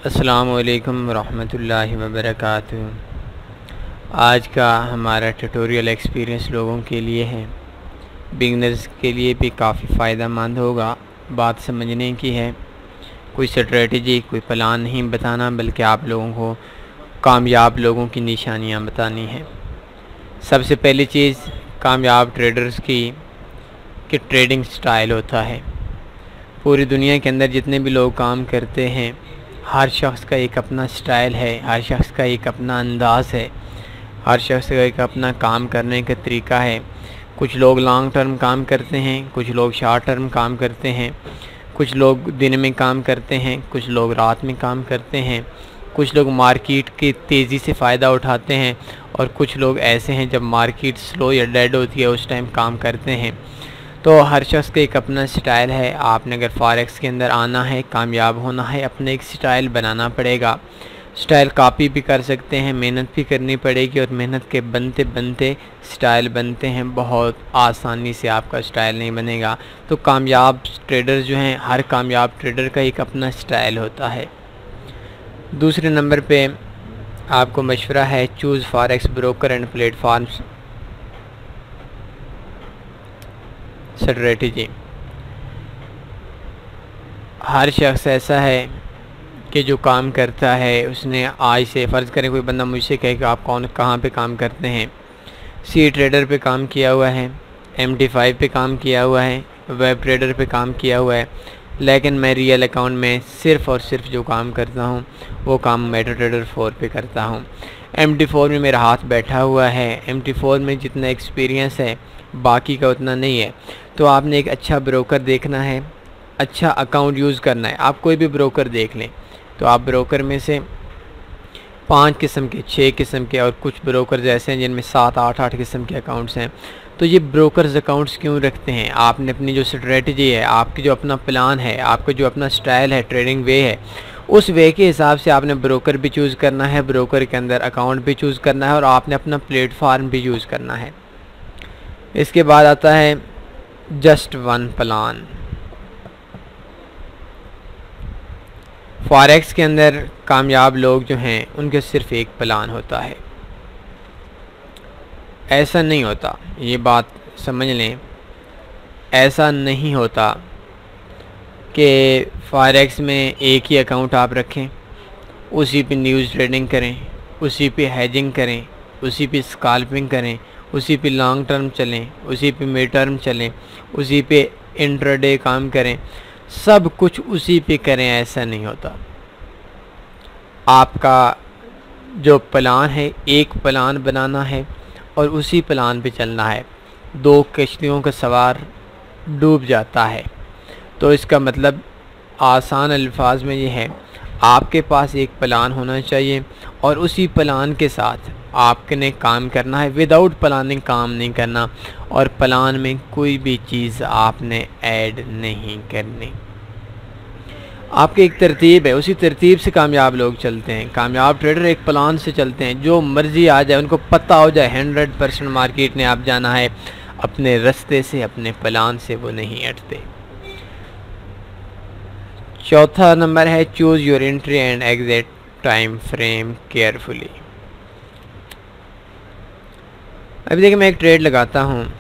अस्सलामु अलैकुम रहमतुल्लाहि व बरकातुहू। आज का हमारा ट्यूटोरियल एक्सपीरियंस लोगों के लिए है, बिगनर्स के लिए भी काफ़ी फ़ायदा मंद होगा। बात समझने की है, कोई स्ट्रेटजी कोई प्लान नहीं बताना, बल्कि आप लोगों को कामयाब लोगों की निशानियां बतानी हैं। सबसे पहली चीज़ कामयाब ट्रेडर्स की कि ट्रेडिंग स्टाइल होता है। पूरी दुनिया के अंदर जितने भी लोग काम करते हैं, हर शख्स का एक अपना स्टाइल है, हर शख्स का एक अपना अंदाज़ है, हर शख्स का एक अपना काम करने का तरीका है। कुछ लोग लॉन्ग टर्म काम करते हैं, कुछ लोग शॉर्ट टर्म काम करते हैं, कुछ लोग दिन में काम करते हैं, कुछ लोग रात में काम करते हैं, कुछ लोग मार्केट की तेज़ी से फ़ायदा उठाते हैं, और कुछ लोग ऐसे हैं जब मार्केट स्लो या डेड होती है उस टाइम काम करते हैं। तो हर शख्स का एक अपना स्टाइल है। आपने अगर फॉरेक्स के अंदर आना है, कामयाब होना है, अपने एक स्टाइल बनाना पड़ेगा। स्टाइल कॉपी भी कर सकते हैं, मेहनत भी करनी पड़ेगी, और मेहनत के बनते बनते स्टाइल बनते हैं। बहुत आसानी से आपका स्टाइल नहीं बनेगा। तो कामयाब ट्रेडर जो हैं, हर कामयाब ट्रेडर का एक अपना स्टाइल होता है। दूसरे नंबर पे आपको मशवरा है, choose forex broker and platforms strategy. हर शख्स ऐसा है कि जो काम करता है, उसने आज से फ़र्ज़ करें कोई बंदा मुझसे कहे कि आप कहाँ पे काम करते हैं। सी ट्रेडर पे काम किया हुआ है, MT5 पे काम किया हुआ है, वेब ट्रेडर पे काम किया हुआ है, लेकिन मैं रियल अकाउंट में सिर्फ़ और सिर्फ जो काम करता हूँ वो काम मेटा ट्रेडर 4 पे करता हूँ। MT4 में मेरा हाथ बैठा हुआ है। MT4 में जितना एक्सपीरियंस है बाकी का उतना नहीं है। तो आपने एक अच्छा ब्रोकर देखना है, अच्छा अकाउंट यूज़ करना है। आप कोई भी ब्रोकर देख लें, तो आप ब्रोकर में से 5 किस्म के, 6 किस्म के, और कुछ ब्रोकर्स ऐसे हैं जिनमें 7 8 किस्म के अकाउंट्स हैं। तो ये ब्रोकर्स अकाउंट्स क्यों रखते हैं? आपने अपनी जो स्ट्रेटजी है, आपकी जो अपना प्लान है, आपका जो अपना स्टाइल है, ट्रेडिंग वे है, उस वे के हिसाब से आपने ब्रोकर भी चूज़ करना है, ब्रोकर के अंदर अकाउंट भी चूज़ करना है, और आपने अपना प्लेटफार्म भी यूज़ करना है। इसके बाद आता है जस्ट वन प्लान। फॉरेक्स के अंदर कामयाब लोग जो हैं उनके सिर्फ एक प्लान होता है। ऐसा नहीं होता, ये बात समझ लें, ऐसा नहीं होता कि फॉरेक्स में एक ही अकाउंट आप रखें, उसी पे न्यूज़ ट्रेडिंग करें, उसी पे हेजिंग करें, उसी पे स्कैल्पिंग करें, उसी पे लॉन्ग टर्म चलें, उसी पे मिड टर्म चलें, उसी पे इंट्राडे काम करें, सब कुछ उसी पे करें। ऐसा नहीं होता। आपका जो प्लान है, एक प्लान बनाना है और उसी प्लान पे चलना है। 2 कश्तियों का सवार डूब जाता है। तो इसका मतलब आसान अल्फाज में ये है, आपके पास एक प्लान होना चाहिए और उसी प्लान के साथ आपने काम करना है। विदाउट प्लानिंग काम नहीं करना, और प्लान में कोई भी चीज़ आपने ऐड नहीं करनी। आपकी एक तरतीब है, उसी तरतीब से कामयाब लोग चलते हैं। कामयाब ट्रेडर एक प्लान से चलते हैं। जो मर्ज़ी आ जाए, उनको पता हो जाए 100% मार्केट ने आप जाना है, अपने रास्ते से, अपने प्लान से वो नहीं हटते। चौथा नंबर है choose your entry and exit time frame carefully. अभी देखिए, मैं एक ट्रेड लगाता हूँ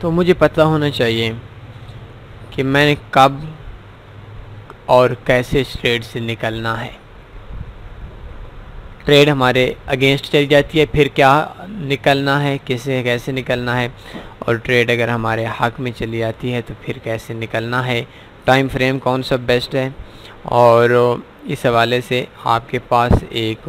तो मुझे पता होना चाहिए कि मैंने कब और कैसे इस ट्रेड से निकलना है। ट्रेड हमारे अगेंस्ट चली जाती है, फिर क्या निकलना है, कैसे निकलना है, और ट्रेड अगर हमारे हक में चली जाती है तो फिर कैसे निकलना है, टाइम फ्रेम कौन सा बेस्ट है। और इस हवाले से आपके पास एक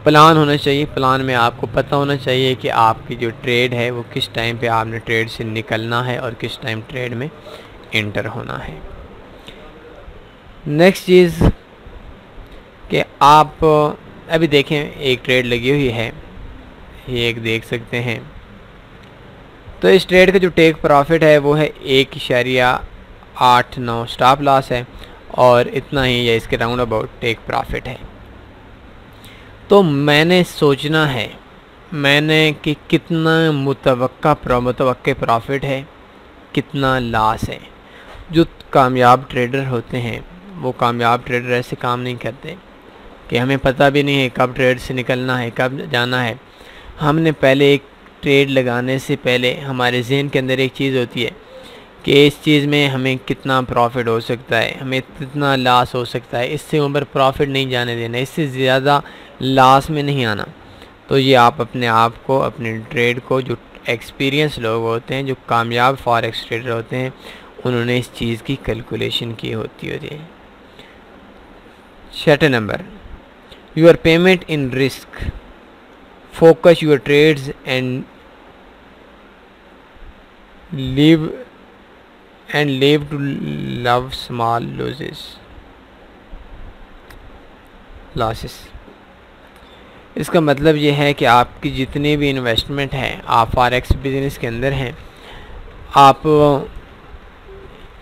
प्लान होना चाहिए। प्लान में आपको पता होना चाहिए कि आपकी जो ट्रेड है वो किस टाइम पे आपने ट्रेड से निकलना है और किस टाइम ट्रेड में एंटर होना है। नेक्स्ट चीज़ कि आप अभी देखें, एक ट्रेड लगी हुई है, ये एक देख सकते हैं। तो इस ट्रेड का जो टेक प्रॉफिट है वो है 1.89 स्टॉप लॉस है, और इतना ही है इसके राउंड अबाउट टेक प्रॉफिट है। तो मैंने सोचना है कि कितना मुतवक्का प्रॉफिट है, कितना लॉस है। जो कामयाब ट्रेडर होते हैं वो कामयाब ट्रेडर ऐसे काम नहीं करते कि हमें पता भी नहीं है कब ट्रेड से निकलना है, कब जाना है। हमने पहले एक ट्रेड लगाने से पहले हमारे जहन के अंदर एक चीज़ होती है कि इस चीज़ में हमें कितना प्रॉफिट हो सकता है, हमें कितना लॉस हो सकता है, इससे ऊपर प्रॉफिट नहीं जाने देना, इससे ज़्यादा लॉस में नहीं आना। तो ये आप अपने आप को, अपने ट्रेड को, जो एक्सपीरियंस लोग होते हैं, जो कामयाब फॉरेक्स ट्रेडर होते हैं, उन्होंने इस चीज़ की कैलकुलेशन की होती है। छठे number, your payment in risk, focus your trades and live to love small losses. इसका मतलब ये है कि आपकी जितने भी इन्वेस्टमेंट हैं, आप फॉरेक्स बिजनेस के अंदर हैं,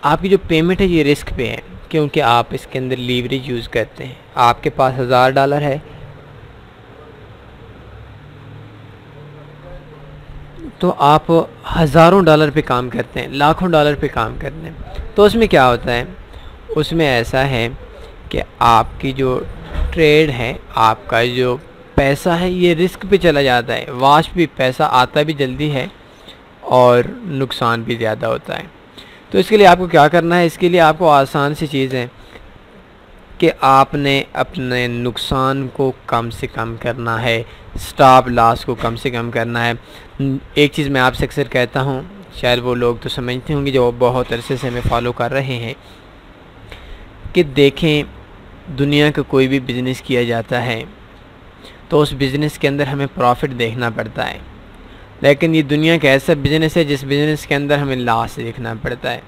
आपकी जो पेमेंट है ये रिस्क पे है, क्योंकि आप इसके अंदर लीवरेज यूज़ करते हैं। आपके पास $1000 है तो आप हज़ारों डॉलर पे काम करते हैं, लाखों डॉलर पे काम करते हैं। तो उसमें क्या होता है, उसमें ऐसा है कि आपकी जो ट्रेड है, आपका जो पैसा है, ये रिस्क पे चला जाता है। वाश भी पैसा आता भी जल्दी है और नुकसान भी ज़्यादा होता है। तो इसके लिए आपको क्या करना है, इसके लिए आपको आसान सी चीज़ है कि आपने अपने नुकसान को कम से कम करना है, स्टॉप लॉस को कम से कम करना है। एक चीज़ मैं आपसे अक्सर कहता हूँ, शायद वो लोग तो समझते होंगे जो बहुत अरसे से हमें फॉलो कर रहे हैं, कि देखें दुनिया का कोई भी बिज़नेस किया जाता है तो उस बिज़नेस के अंदर हमें प्रॉफिट देखना पड़ता है, लेकिन ये दुनिया का ऐसा बिज़नेस है जिस बिज़नेस के अंदर हमें लॉस देखना पड़ता है।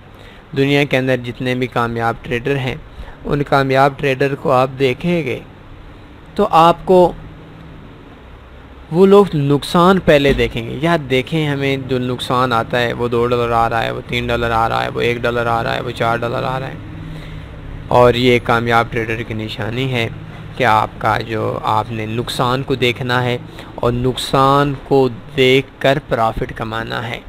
दुनिया के अंदर जितने भी कामयाब ट्रेडर हैं, उन कामयाब ट्रेडर को आप देखेंगे तो आपको वो लोग नुकसान पहले देखेंगे। या देखें, हमें जो नुकसान आता है वो $2 आ रहा है, वो $3 आ रहा है, वो $1 आ रहा है, वो $4 आ रहा है। और ये कामयाब ट्रेडर की निशानी है कि आपने नुकसान को देखना है और नुकसान को देखकर प्रॉफिट कमाना है,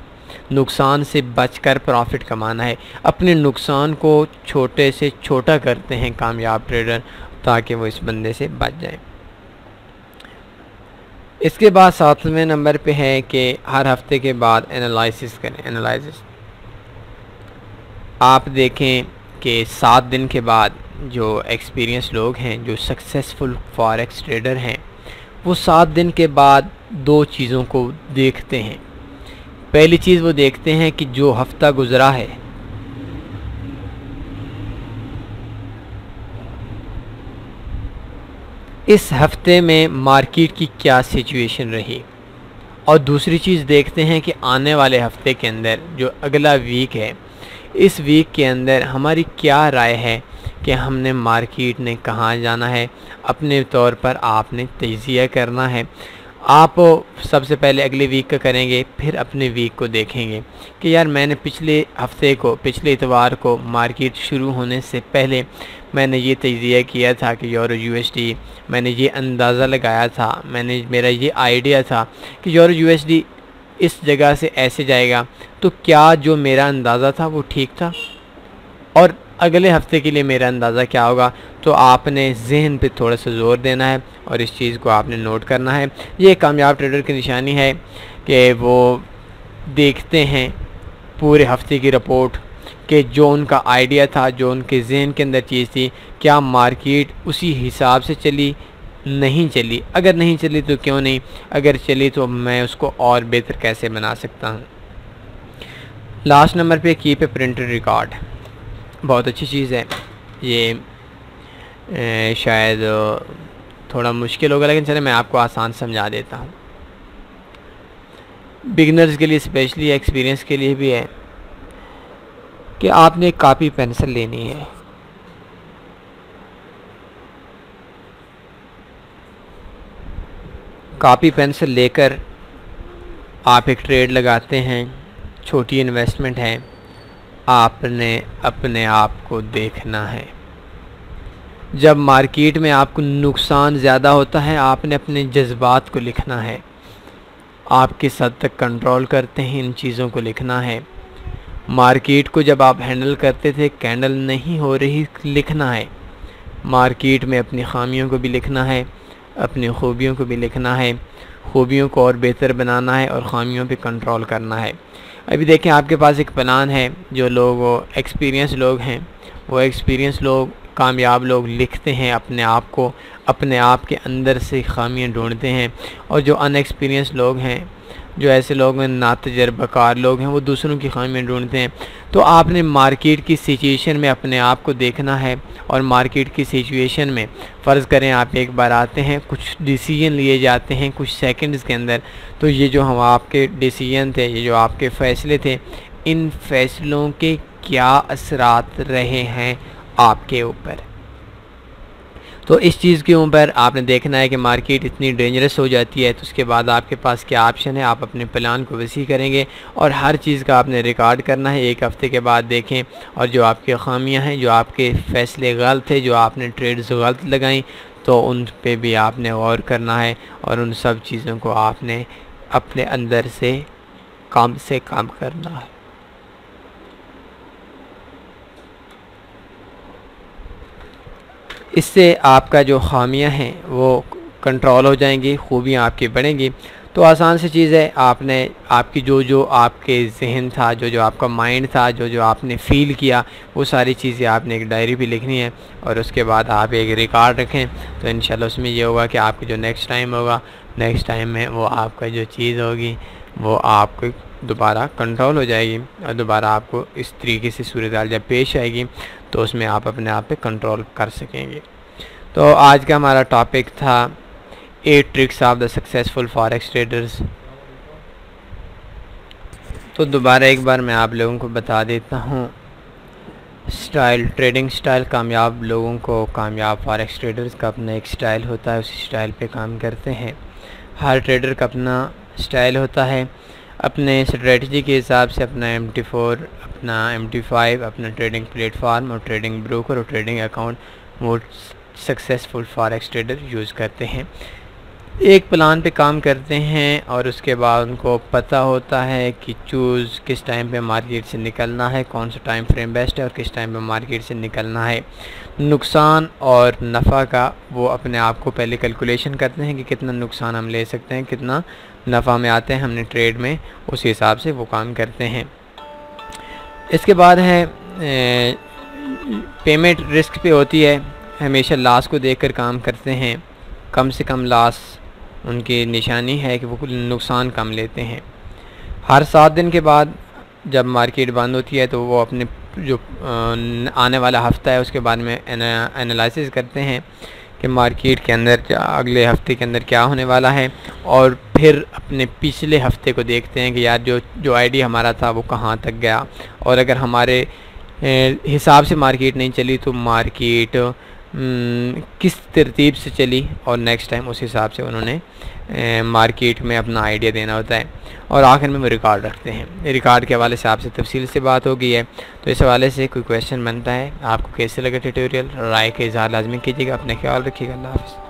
नुकसान से बचकर प्रॉफिट कमाना है। अपने नुकसान को छोटे से छोटा करते हैं कामयाब ट्रेडर, ताकि वो इस बंदे से बच जाए। इसके बाद 7वें नंबर पे है कि हर हफ्ते के बाद एनालिसिस करें। एनालिसिस, आप देखें कि 7 दिन के बाद जो एक्सपीरियंस लोग हैं, जो सक्सेसफुल फॉरेक्स ट्रेडर हैं, वो 7 दिन के बाद 2 चीज़ों को देखते हैं। पहली चीज़ वो देखते हैं कि जो हफ्ता गुज़रा है, इस हफ्ते में मार्केट की क्या सिचुएशन रही, और दूसरी चीज़ देखते हैं कि आने वाले हफ्ते के अंदर जो अगला वीक है, इस वीक के अंदर हमारी क्या राय है कि हमने मार्केट ने कहाँ जाना है। अपने तौर पर आपने तजिया करना है। आप सबसे पहले अगले वीक का करेंगे, फिर अपने वीक को देखेंगे कि यार मैंने पिछले हफ्ते को, पिछले इतवार को मार्केट शुरू होने से पहले मैंने ये तजिया किया था कि यूरो USD, मैंने ये अंदाज़ा लगाया था, मेरा ये आइडिया था कि यूरो USD इस जगह से ऐसे जाएगा। तो क्या जो मेरा अंदाज़ा था वो ठीक था, और अगले हफ्ते के लिए मेरा अंदाज़ा क्या होगा। तो आपने जहन पे थोड़ा सा ज़ोर देना है और इस चीज़ को आपने नोट करना है। ये कामयाब ट्रेडर की निशानी है कि वो देखते हैं पूरे हफ्ते की रिपोर्ट, कि जो उनका आइडिया था, जो उनके जहन के अंदर चीज़ थी, क्या मार्केट उसी हिसाब से चली, नहीं चली। अगर नहीं चली तो क्यों नहीं, अगर चली तो मैं उसको और बेहतर कैसे बना सकता हूँ। लास्ट नंबर पे कीप ए प्रिंटेड रिकॉर्ड, बहुत अच्छी चीज़ है ये। शायद थोड़ा मुश्किल होगा, लेकिन चले मैं आपको आसान समझा देता हूँ। बिगिनर्स के लिए स्पेशली, एक्सपीरियंस के लिए भी है कि आपने कॉपी पेंसिल लेनी है। कॉपी पेंसिल लेकर आप एक ट्रेड लगाते हैं, छोटी इन्वेस्टमेंट है। आपने अपने आप को देखना है। जब मार्केट में आपको नुकसान ज़्यादा होता है, आपने अपने जज्बात को लिखना है। आप किस हद तक कंट्रोल करते हैं, इन चीज़ों को लिखना है। मार्केट को जब आप हैंडल करते थे, कैंडल नहीं हो रही लिखना है, मार्केट में अपनी खामियों को भी लिखना है, अपनी खूबियों को भी लिखना है, खूबियों को और बेहतर बनाना है और खामियों पे कंट्रोल करना है। अभी देखें आपके पास एक प्लान है, जो लोग एक्सपीरियंस लोग हैं, वो एक्सपीरियंस लोग, कामयाब लोग लिखते हैं अपने आप को, अपने आप के अंदर से खामियां ढूंढते हैं, और जो अनएक्सपीरियंस लोग हैं, जो ऐसे लोग हैं, नातजर्बाकार लोग हैं, वो दूसरों की खामियां ढूंढते हैं। तो आपने मार्केट की सिचुएशन में अपने आप को देखना है, और मार्केट की सिचुएशन में फ़र्ज़ करें आप एक बार आते हैं, कुछ डिसीजन लिए जाते हैं कुछ सेकंड्स के अंदर, तो ये जो हम आपके डिसीजन थे, ये जो आपके फ़ैसले थे, इन फ़ैसलों के क्या असरात रहे हैं आपके ऊपर। तो इस चीज़ के ऊपर आपने देखना है कि मार्केट इतनी डेंजरस हो जाती है, तो उसके बाद आपके पास क्या ऑप्शन है। आप अपने प्लान को वसी करेंगे और हर चीज़ का आपने रिकॉर्ड करना है। एक हफ़्ते के बाद देखें, और जो आपकी खामियां हैं, जो आपके फ़ैसले गलत थे, जो आपने ट्रेड्स गलत लगाई, तो उन पे भी आपने गौर करना है, और उन सब चीज़ों को आपने अपने अंदर से काम करना है। इससे आपका जो खामियां हैं वो कंट्रोल हो जाएंगी, खूबियाँ आपकी बढ़ेंगी। तो आसान सी चीज़ है, आपने आपकी जो आपके जहन था, जो आपका माइंड था, जो आपने फ़ील किया, वो सारी चीज़ें आपने एक डायरी पे लिखनी है, और उसके बाद आप एक रिकॉर्ड रखें। तो इंशाल्लाह उसमें ये होगा कि आपको जो नेक्स्ट टाइम होगा, नेक्स्ट टाइम में वो आपका जो चीज़ होगी वो आपको दोबारा कंट्रोल हो जाएगी, और दोबारा आपको इस तरीके से सूरत हाल जब पेश आएगी तो उसमें आप अपने आप पे कंट्रोल कर सकेंगे। तो आज का हमारा टॉपिक था 8 tricks of the successful forex traders. तो दोबारा एक बार मैं आप लोगों को बता देता हूँ, स्टाइल, ट्रेडिंग स्टाइल, कामयाब लोगों को, कामयाब फॉरेक्स ट्रेडर्स का अपना एक स्टाइल होता है, उसी स्टाइल पे काम करते हैं। हर ट्रेडर का अपना स्टाइल होता है, अपने स्ट्रेटजी के हिसाब से अपना MT4, अपना MT5, अपना ट्रेडिंग प्लेटफार्म और ट्रेडिंग ब्रोकर और ट्रेडिंग अकाउंट वो सक्सेसफुल फॉरेक्स ट्रेडर यूज़ करते हैं। एक प्लान पे काम करते हैं, और उसके बाद उनको पता होता है कि चूज़ किस टाइम पे मार्केट से निकलना है, कौन सा टाइम फ्रेम बेस्ट है और किस टाइम पे मार्केट से निकलना है। नुकसान और नफ़ा का वो अपने आप को पहले कैलकुलेशन करते हैं कि कितना नुकसान हम ले सकते हैं, कितना नफ़ा में आते हैं हमने ट्रेड में, उस हिसाब से वो काम करते हैं। इसके बाद है पेमेंट रिस्क पे होती है, हमेशा लॉस को देखकर काम करते हैं, कम से कम लॉस उनकी निशानी है कि वो नुकसान कम लेते हैं। हर 7 दिन के बाद जब मार्केट बंद होती है तो वो अपने जो आने वाला हफ़्ता है उसके बारे में एनालिसिस करते हैं कि मार्केट के अंदर अगले हफ्ते के अंदर क्या होने वाला है, और फिर अपने पिछले हफ्ते को देखते हैं कि यार जो आईडी हमारा था वो कहाँ तक गया, और अगर हमारे हिसाब से मार्केट नहीं चली तो मार्केट किस तरतीब से चली, और नेक्स्ट टाइम उस हिसाब से उन्होंने मार्केट में अपना आइडिया देना होता है। और आखिर में वो रिकॉर्ड रखते हैं। रिकॉर्ड के हवाले से आपसे तफसील से बात हो गई है, तो इस हवाले से कोई क्वेश्चन बनता है, आपको कैसे लगा ट्यूटोरियल, राय के इज़हार लाजमी कीजिएगा। अपना ख्याल रखिएगा। अल्लाह हाफ़िज़।